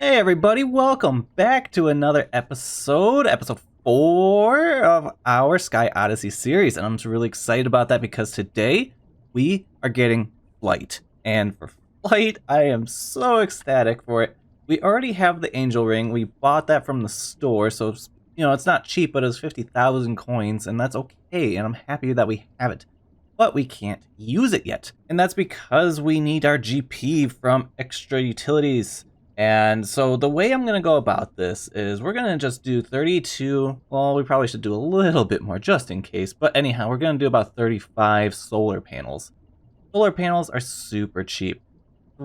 Hey everybody, welcome back to another episode 4 of our Sky Odyssey series, and I'm just really excited about that because today we are getting flight. And for flight, I am so ecstatic for it. We already have the angel ring. We bought that from the store, so it's, it's not cheap, but it's 50,000 coins, and that's okay, and I'm happy that we have it. But we can't use it yet, and that's because we need our GP from extra utilities. And so the way I'm going to go about this is we're going to just do 32, well, we probably should do a little bit more just in case, but anyhow, we're going to do about 35 solar panels. Solar panels are super cheap.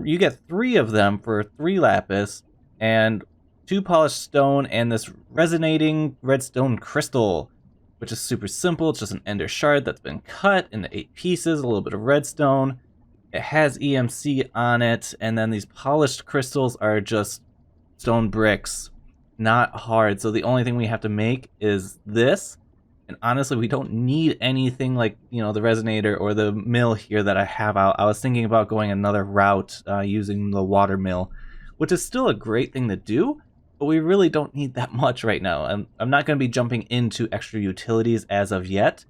You get 3 of them for 3 lapis and 2 polished stone and this resonating redstone crystal, which is super simple. It's just an ender shard that's been cut into 8 pieces, a little bit of redstone. It has EMC on it, and then these polished crystals are just stone bricks, not hard. So the only thing we have to make is this, and honestly, we don't need anything like, the resonator or the mill here that I have out. I was thinking about going another route using the water mill, which is still a great thing to do, but we really don't need that much right now. I'm not going to be jumping into extra utilities as of yet.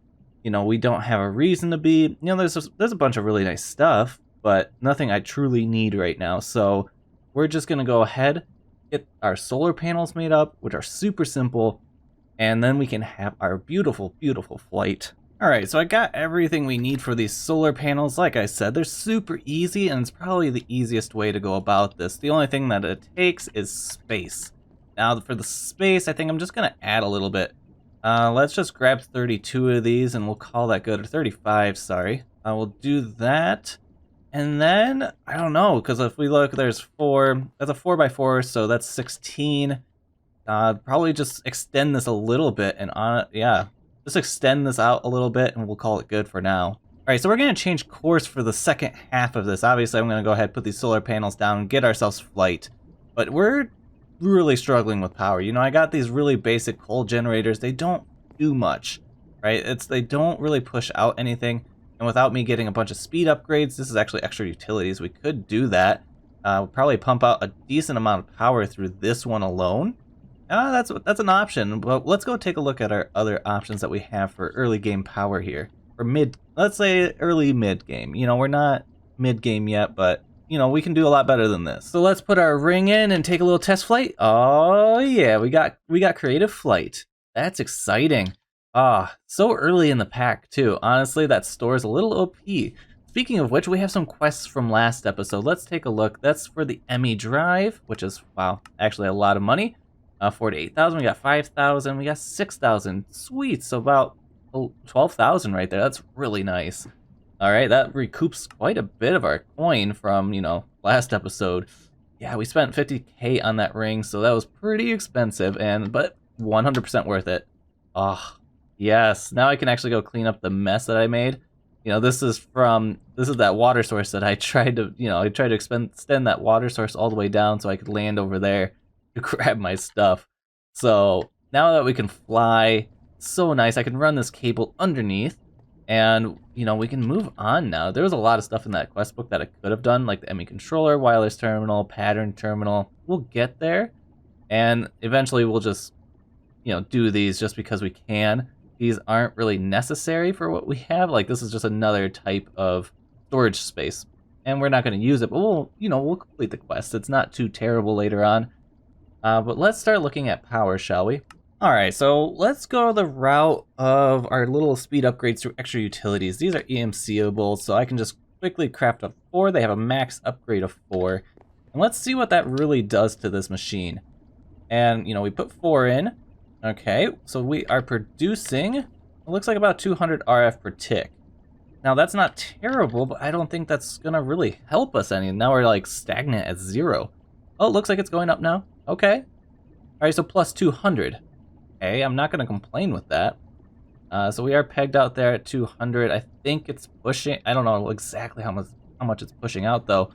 We don't have a reason to be. There's a bunch of really nice stuff, but nothing I truly need right now. So we're just going to go ahead, get our solar panels made up, which are super simple, and then we can have our beautiful, beautiful flight. All right, so I got everything we need for these solar panels. Like I said, they're super easy, and it's probably the easiest way to go about this. The only thing that it takes is space. Now, for the space, I think I'm just going to add a little bit. Let's just grab 32 of these and we'll call that good, or 35, sorry. I will do that. And then, I don't know, because if we look, there's 4, that's a 4x4, so that's 16. Probably just extend this a little bit and just extend this out a little bit and we'll call it good for now. All right, so we're going to change course for the second half of this. Obviously, I'm going to go ahead and put these solar panels down and get ourselves flight. But we're really struggling with power. I got these really basic coal generators. They don't do much, right? They don't really push out anything. And without me getting a bunch of speed upgrades, this is actually extra utilities. We could do that. We'll probably pump out a decent amount of power through this one alone. That's an option, but let's go take a look at our other options that we have for early game power here. Or let's say early mid game. We're not mid game yet, but we can do a lot better than this. So let's put our ring in and take a little test flight. Oh yeah, we got creative flight. That's exciting. So early in the pack too. Honestly, that store is a little OP. Speaking of which, we have some quests from last episode. Let's take a look. That's for the Emmy Drive, which is, wow, actually a lot of money. 48,000, we got 5,000, we got 6,000. Sweet, so about 12,000 right there. That's really nice. All right, that recoups quite a bit of our coin from, last episode. Yeah, we spent 50k on that ring, so that was pretty expensive, but 100% worth it. Oh, yes. Now I can actually go clean up the mess that I made. This is that water source that I tried to extend that water source all the way down so I could land over there to grab my stuff. So now that we can fly, so nice. I can run this cable underneath. And, we can move on now. There was a lot of stuff in that quest book that I could have done, like the ME controller, wireless terminal, pattern terminal. We'll get there. And eventually we'll just, do these just because we can. These aren't really necessary for what we have. Like, this is just another type of storage space. And we're not going to use it, but we'll complete the quest. It's not too terrible later on. But let's start looking at power, shall we? Alright, so let's go the route of our little speed upgrades through extra utilities. These are EMCable, so I can just quickly craft up 4. They have a max upgrade of 4. And let's see what that really does to this machine. And, we put 4 in. Okay, so we are producing, it looks like about 200 RF per tick. Now, that's not terrible, but I don't think that's going to really help us any. Now we're, like, stagnant at 0. Oh, it looks like it's going up now. Okay. Alright, so plus 200. Okay, I'm not going to complain with that. So we are pegged out there at 200. I think it's pushing. I don't know exactly how much it's pushing out though.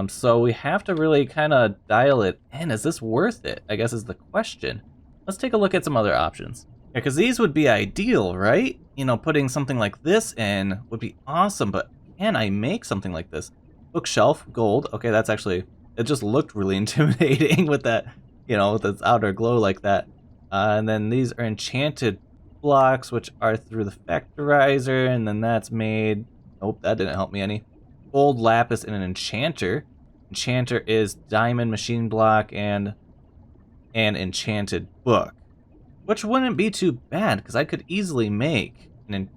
So we have to really kind of dial it in. Is this worth it? I guess is the question. Let's take a look at some other options. Yeah, because these would be ideal, right? Putting something like this in would be awesome. But can I make something like this? Bookshelf, gold. Okay, that's actually it just looked really intimidating with that, you know, with its outer glow like that. And then these are enchanted blocks, which are through the factorizer, and then that's made... Nope, that didn't help me any. Gold lapis and an enchanter. Enchanter is diamond machine block and an enchanted book, which wouldn't be too bad because I could easily make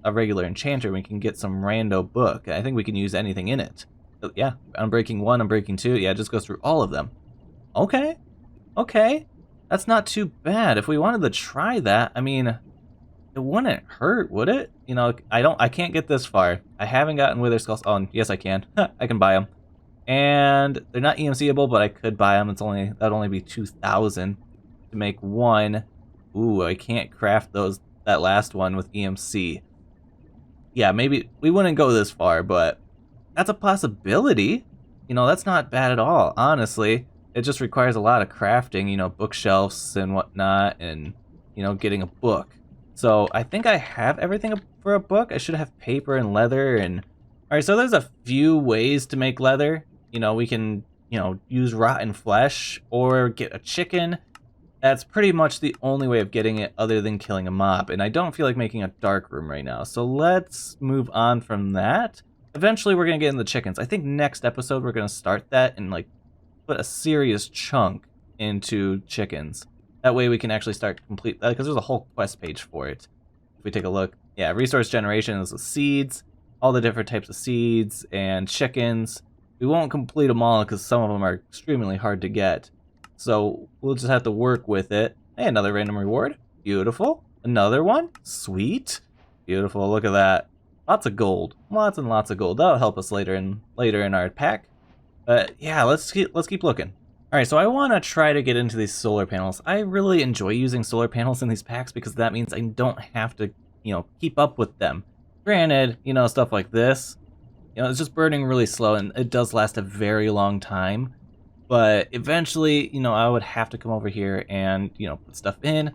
a regular enchanter. We can get some rando book. I think we can use anything in it. So, yeah, Unbreaking 1, Unbreaking 2. Yeah, it just goes through all of them. Okay, okay, that's not too bad. If we wanted to try that, I mean, it wouldn't hurt, would it? You know, I can't get this far. I haven't gotten Wither Skulls. Oh, yes, I can. I can buy them. And they're not EMCable, but I could buy them. That'd only be 2,000 to make one. Ooh, I can't craft that last one with EMC. Yeah, maybe we wouldn't go this far, but that's a possibility. You know, that's not bad at all, honestly. It just requires a lot of crafting, you know, bookshelves and whatnot, and, you know, getting a book. So I think I have everything for a book. I should have paper and leather and... Alright, so there's a few ways to make leather. You know, we can, you know, use rotten flesh or get a chicken. That's pretty much the only way of getting it other than killing a mob. And I don't feel like making a dark room right now. So let's move on from that. Eventually we're going to get in the chickens. I think next episode we're going to start that and like put a serious chunk into chickens. That way we can actually start complete that, because there's a whole quest page for it. If we take a look. Yeah, resource generation is the seeds, all the different types of seeds and chickens. We won't complete them all because some of them are extremely hard to get. So we'll just have to work with it. Hey, another random reward. Beautiful. Another one. Sweet. Beautiful. Look at that. Lots of gold. Lots and lots of gold. That'll help us later in our pack. But yeah, let's keep looking. All right, so I want to try to get into these solar panels. I really enjoy using solar panels in these packs because that means I don't have to, you know, keep up with them. Granted, you know, stuff like this, you know, it's just burning really slow and it does last a very long time. But eventually, you know, I would have to come over here and, you know, put stuff in.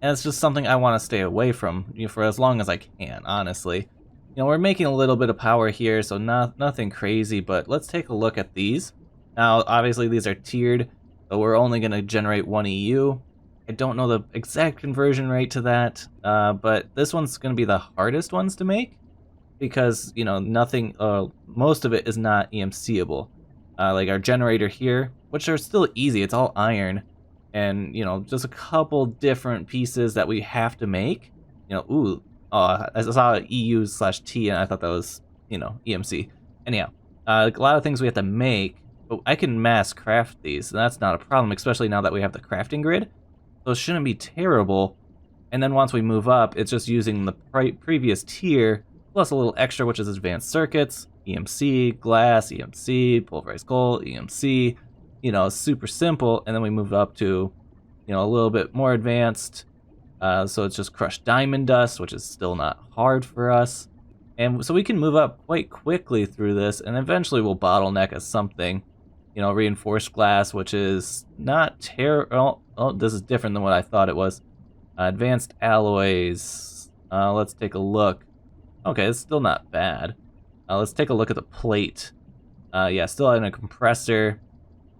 And it's just something I want to stay away from, you know, for as long as I can, honestly. You know, we're making a little bit of power here, so nothing crazy, but let's take a look at these. Now, obviously, these are tiered, so we're only going to generate 1 EU. I don't know the exact conversion rate to that, but this one's going to be the hardest ones to make because, you know, most of it is not EMCable. Like our generator here, which are still easy, it's all iron, and, you know, just a couple different pieces that we have to make. You know, ooh, I saw EU/T, and I thought that was, you know, EMC. Anyhow, a lot of things we have to make, but I can mass craft these, and that's not a problem, especially now that we have the crafting grid. So it shouldn't be terrible. And then once we move up, it's just using the previous tier, plus a little extra, which is advanced circuits, EMC, glass, EMC, pulverized coal, EMC, you know, super simple. And then we move up to, you know, a little bit more advanced. So it's just crushed diamond dust, which is still not hard for us. And so we can move up quite quickly through this, and eventually we'll bottleneck as something. You know, reinforced glass, which is not terrible. Oh, this is different than what I thought it was. Advanced alloys. Let's take a look. Okay, it's still not bad. Let's take a look at the plate. Yeah, still having a compressor.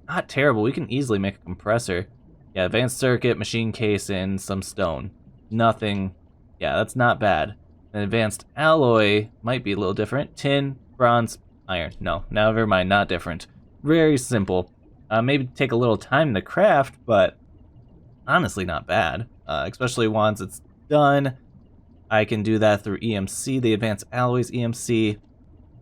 Not terrible. We can easily make a compressor. Yeah, advanced circuit, machine case, and some stone. Nothing. Yeah, that's not bad. An advanced alloy might be a little different. Tin, bronze, iron. No, never mind. Not different. Very simple. Maybe take a little time to craft, but honestly not bad. Especially once it's done. I can do that through EMC, the advanced alloys EMC.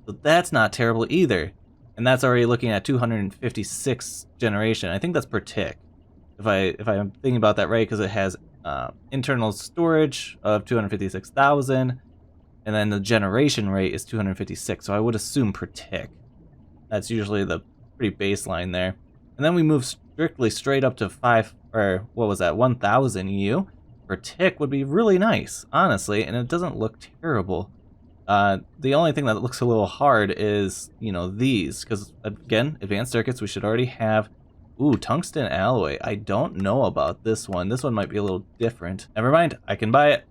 So that's not terrible either. And that's already looking at 256 generation. I think that's per tick. If I'm thinking about that right, because it has internal storage of 256,000, and then the generation rate is 256. So I would assume per tick. That's usually the pretty baseline there. And then we move straight up to 1,000 EU per tick would be really nice, honestly, and it doesn't look terrible. The only thing that looks a little hard is, you know, these, because again, advanced circuits we should already have. Ooh, tungsten alloy. I don't know about this one. This one might be a little different. Never mind, I can buy it.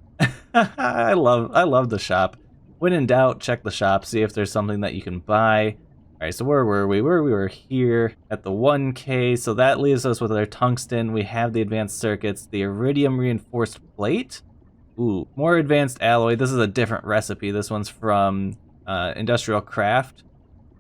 I love the shop. When in doubt, check the shop, see if there's something that you can buy. Alright, so where were we? We were here at the 1K, so that leaves us with our tungsten. We have the advanced circuits, the iridium reinforced plate. Ooh, more advanced alloy. This is a different recipe. This one's from Industrial Craft.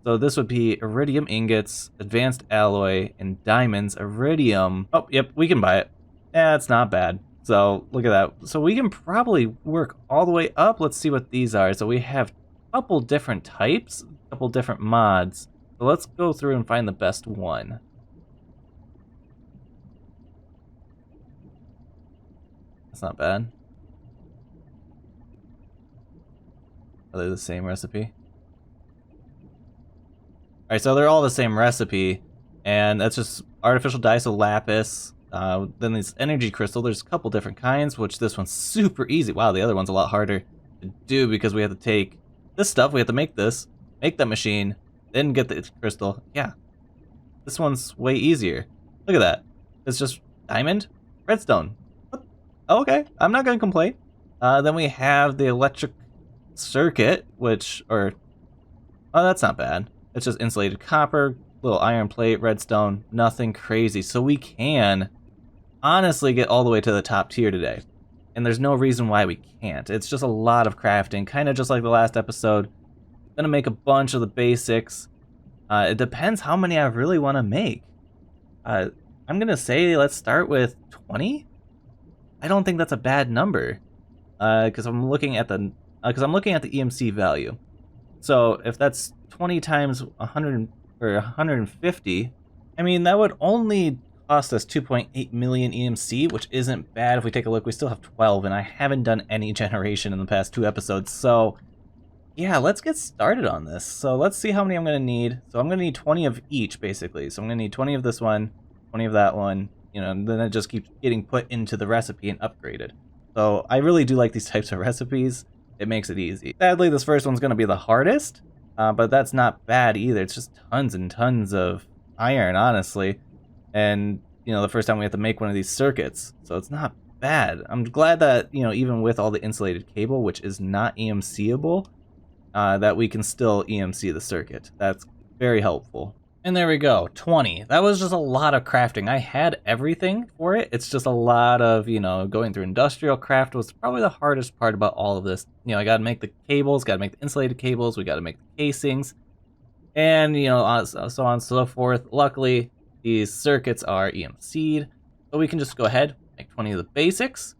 So this would be iridium ingots, advanced alloy, and diamonds. Iridium. Oh, yep, we can buy it. Yeah, it's not bad. So look at that. So we can probably work all the way up. Let's see what these are. So we have a couple different types, a couple different mods. So let's go through and find the best one. That's not bad. Are they the same recipe? Alright, so they're all the same recipe, and that's just artificial diso-lapis. Then this energy crystal, there's a couple different kinds, which this one's super easy. Wow, the other one's a lot harder to do because we have to take this stuff, we have to make this, make that machine, then get the crystal. Yeah, this one's way easier. Look at that. It's just diamond, redstone. What? Oh, okay, I'm not gonna complain. Then we have the electric circuit, oh, that's not bad. It's just insulated copper, little iron plate, redstone, nothing crazy. So we can honestly get all the way to the top tier today. And there's no reason why we can't. It's just a lot of crafting, kind of just like the last episode. I'm gonna make a bunch of the basics. It depends how many I really want to make. I'm gonna say let's start with 20. I don't think that's a bad number, because I'm looking at the EMC value. So if that's 20 times 100 or 150, I mean that would only cost us 2.8 million EMC, which isn't bad. If we take a look, we still have 12, and I haven't done any generation in the past 2 episodes. So yeah, let's get started on this. So let's see how many I'm gonna need. So I'm gonna need 20 of each, basically. So I'm gonna need 20 of this one, 20 of that one, you know, and then it just keeps getting put into the recipe and upgraded. So I really do like these types of recipes. It makes it easy. Sadly, this first one's gonna be the hardest, but that's not bad either. It's just tons and tons of iron, honestly. And, you know, the first time we have to make one of these circuits, so it's not bad. I'm glad that, you know, even with all the insulated cable, which is not EMC-able, that we can still EMC the circuit. That's very helpful. And there we go, 20. That was just a lot of crafting. I had everything for it. It's just a lot of, you know, going through industrial craft was probably the hardest part about all of this. You know, I gotta make the cables, gotta make the insulated cables, we gotta make the casings, and, you know, so on and so forth. Luckily, these circuits are EMC'd, so we can just go ahead, make 20 of the basics,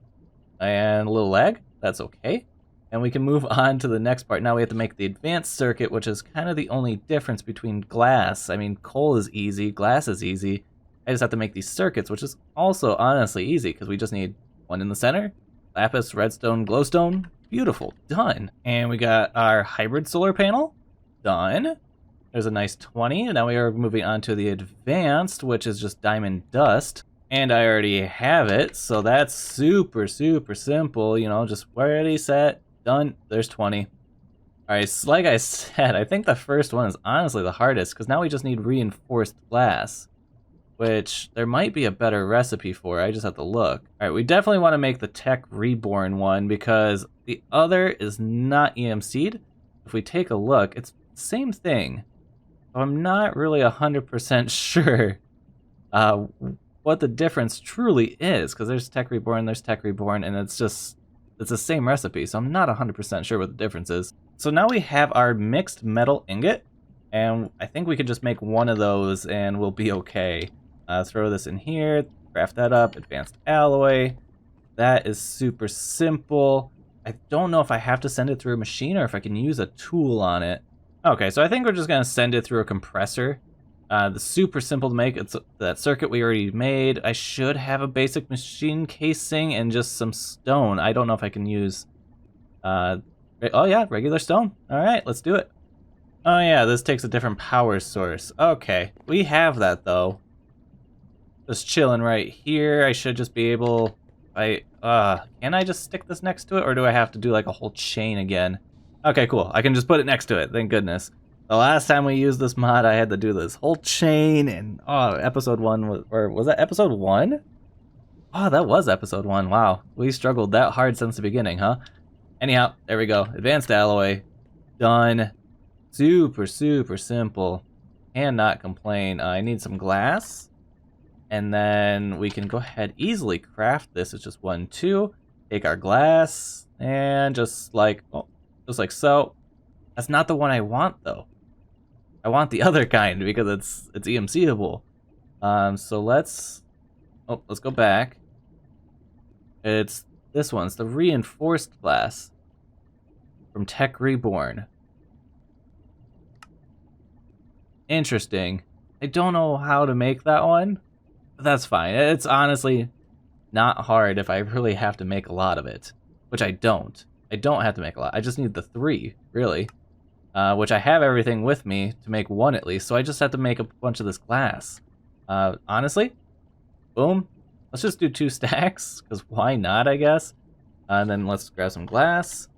and a little lag, that's okay. And we can move on to the next part. Now we have to make the advanced circuit, which is kind of the only difference between glass. I mean, coal is easy, glass is easy. I just have to make these circuits, which is also honestly easy because we just need one in the center, lapis, redstone, glowstone. Beautiful, done. And we got our hybrid solar panel, done. There's a nice 20. And now we are moving on to the advanced, which is just diamond dust. And I already have it, so that's super, super simple. You know, just ready, set, done. There's 20. Alright, so like I said, I think the first one is honestly the hardest, because now we just need reinforced glass, which there might be a better recipe for. I just have to look. Alright, we definitely want to make the tech reborn one, because the other is not EMC'd. If we take a look, it's the same thing. So I'm not really 100% sure what the difference truly is, because there's tech reborn, and it's the same recipe, so I'm not 100% sure what the difference is. So now we have our mixed metal ingot, and I think we could just make one of those and we'll be okay. Throw this in here, craft that up, advanced alloy. That is super simple. I don't know if I have to send it through a machine or if I can use a tool on it. Okay, so I think we're just gonna send it through a compressor. The super simple to make. It's that circuit we already made. I should have a basic machine casing and just some stone. I don't know if I can use, oh yeah, regular stone. All right, let's do it. Oh yeah, this takes a different power source. Okay, we have that though. Just chilling right here. I should just be able, can I just stick this next to it, or do I have to do like a whole chain again? Okay, cool. I can just put it next to it, thank goodness. The last time we used this mod, I had to do this whole chain, and episode 1 was, or was that episode 1? Oh, that was episode 1. Wow, we struggled that hard since the beginning, huh? Anyhow, there we go. Advanced alloy, done. Super, super simple. Cannot complain. I need some glass. And then we can go ahead easily craft this. It's just 1, 2. Take our glass and just like so. That's not the one I want though. I want the other kind because it's EMCable. So let's go back. It's this one. It's the reinforced glass from Tech Reborn. Interesting. I don't know how to make that one, but that's fine. It's honestly not hard if I really have to make a lot of it, which I don't. I don't have to make a lot. I just need the 3, really, which I have everything with me to make 1 at least, so I just have to make a bunch of this glass. Honestly, boom. Let's just do 2 stacks, because why not, I guess? And then let's grab some glass.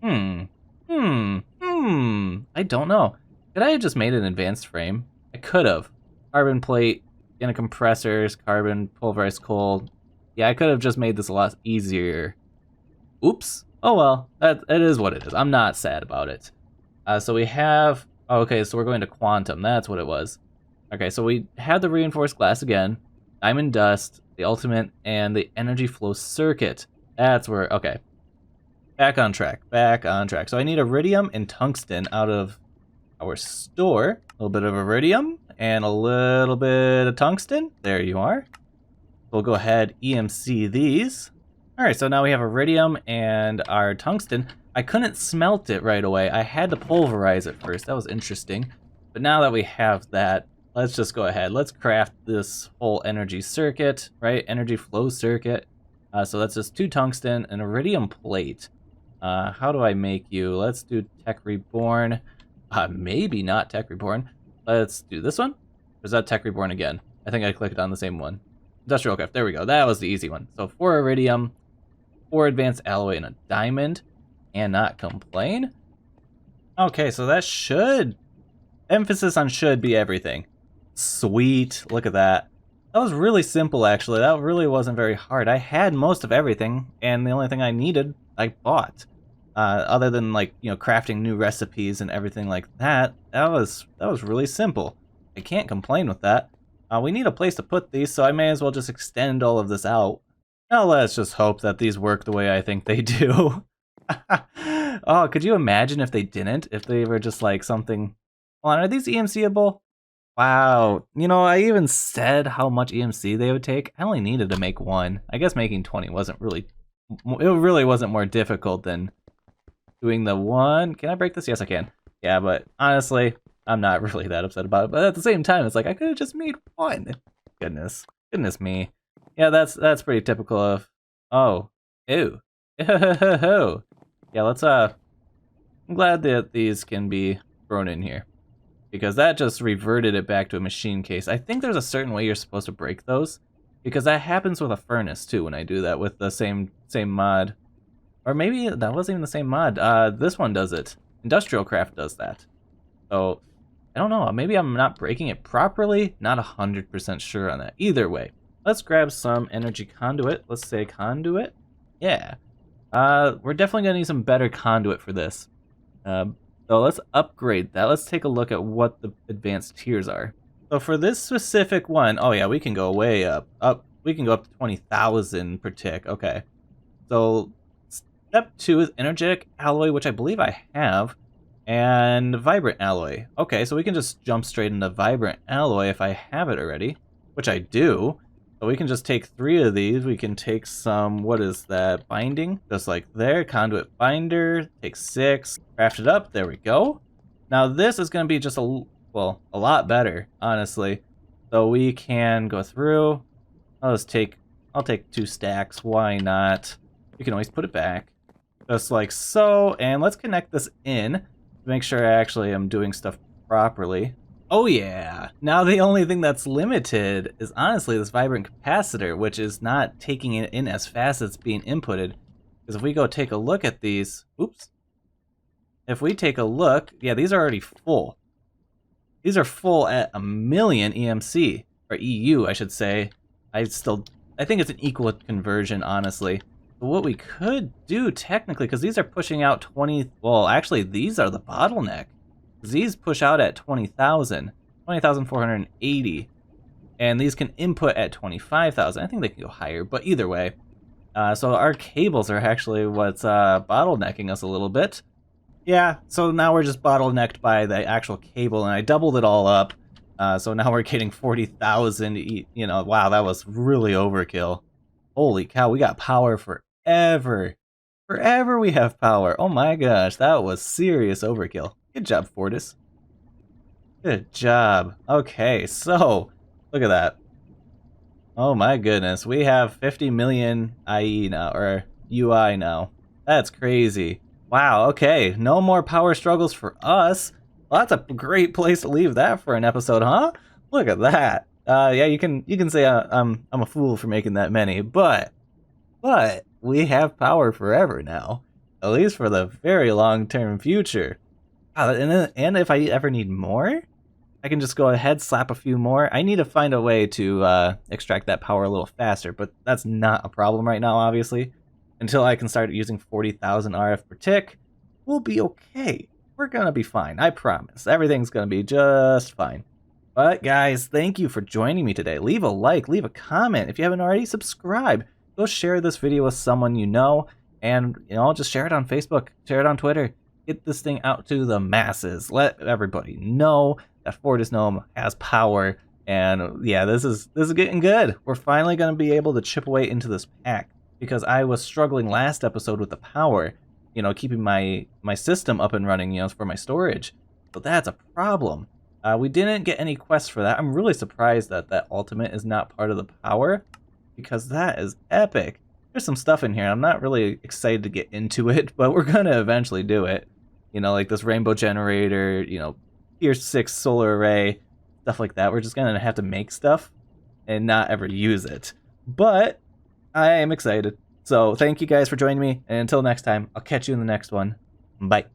I don't know. Could I have just made an advanced frame? I could have. Carbon plate, in a compressors, carbon, pulverized coal. Yeah, I could have just made this a lot easier. Oops. Oh well, it is what it is. I'm not sad about it. So we have, okay, so we're going to quantum. That's what it was. Okay, so we have the reinforced glass again, diamond dust, the ultimate, and the energy flow circuit. That's where, okay. Back on track. So I need iridium and tungsten out of our store. A little bit of iridium and a little bit of tungsten. There you are. We'll go ahead, EMC these. All right, so now we have iridium and our tungsten. I couldn't smelt it right away. I had to pulverize it first. That was interesting. But now that we have that, let's just go ahead. Let's craft this whole energy circuit, right? Energy flow circuit. So that's just 2 tungsten, an iridium plate. How do I make you? Let's do Tech Reborn. Maybe not Tech Reborn. Let's do this one. Or is that Tech Reborn again? I think I clicked on the same one. Industrial craft. There we go. That was the easy one. So 4 iridium, 4 advanced alloy, and a diamond. And not complain. Okay, so that should... Emphasis on should be everything. Sweet. Look at that. That was really simple, actually. That really wasn't very hard. I had most of everything, and the only thing I needed, I bought. Other than, like, you know, crafting new recipes and everything like that. That was really simple. I can't complain with that. We need a place to put these, so I may as well just extend all of this out. Now let's just hope that these work the way I think they do. Oh, could you imagine if they didn't? If they were just like something... Hold on, are these EMCable? Wow. You know, I even said how much EMC they would take. I only needed to make 1. I guess making 20 wasn't really... It really wasn't more difficult than doing the 1. Can I break this? Yes, I can. Yeah, but honestly, I'm not really that upset about it. But at the same time, it's like, I could have just made 1. Goodness me. Yeah, that's pretty typical of... Oh. Ew. Yeah, let's, I'm glad that these can be thrown in here. Because that just reverted it back to a machine case. I think there's a certain way you're supposed to break those. Because that happens with a furnace, too, when I do that with the same mod. Or maybe that wasn't even the same mod. This one does it. Industrial Craft does that. So, I don't know. Maybe I'm not breaking it properly. Not 100% sure on that. Either way, let's grab some energy conduit. Let's say conduit. Yeah. We're definitely going to need some better conduit for this. So let's upgrade that. Let's take a look at what the advanced tiers are. So for this specific one, oh yeah, we can go way up. We can go up to 20,000 per tick. Okay. So step 2 is energetic alloy, which I believe I have, and vibrant alloy. Okay, so we can just jump straight into vibrant alloy if I have it already, which I do. So we can just take 3 of these. We can take some, what is that, binding? Just like there, conduit binder, take 6, craft it up, there we go. Now this is gonna be just a lot better, honestly. So we can go through, I'll take 2 stacks, why not? We can always put it back, just like so, and let's connect this in to make sure I actually am doing stuff properly. Oh yeah, now the only thing that's limited is honestly this vibrant capacitor, which is not taking it in as fast as it's being inputted. Because if we go take a look at these, oops. If we take a look, yeah, these are already full. These are full at 1,000,000 EMC, or EU, I should say. I think it's an equal conversion, honestly. But what we could do technically, because these are pushing out 20, well, actually these are the bottleneck. These push out at 20,000. 20,480. And these can input at 25,000. I think they can go higher, but either way. So our cables are actually what's bottlenecking us a little bit. Yeah, so now we're just bottlenecked by the actual cable, and I doubled it all up. So now we're getting 40,000. You know, wow, that was really overkill. Holy cow, we got power forever. Forever we have power. Oh my gosh, that was serious overkill. Good job, Fortis. Good job. Okay, so look at that. Oh my goodness, we have 50 million IE now, or UI now. That's crazy. Wow, okay, no more power struggles for us. Well, that's a great place to leave that for an episode, huh? Look at that. Yeah, you can say I'm a fool for making that many, but we have power forever now, at least for the very long-term future. And if I ever need more, I can just go ahead, slap a few more. I need to find a way to extract that power a little faster, but that's not a problem right now, obviously. Until I can start using 40,000 RF per tick, we'll be okay. We're gonna be fine, I promise. Everything's gonna be just fine. But guys, thank you for joining me today. Leave a like, leave a comment. If you haven't already, subscribe. Go share this video with someone you know, and just share it on Facebook, share it on Twitter. Get this thing out to the masses. Let everybody know that FortisNome has power, and yeah, this is getting good. We're finally gonna be able to chip away into this pack, because I was struggling last episode with the power, keeping my system up and running, for my storage. So that's a problem. We didn't get any quests for that. I'm really surprised that that ultimate is not part of the power, because that is epic. There's some stuff in here. I'm not really excited to get into it, but we're gonna eventually do it. Like this rainbow generator, tier 6 solar array, stuff like that. We're just gonna have to make stuff and not ever use it. But I am excited. So thank you guys for joining me, and until next time, I'll catch you in the next one. Bye.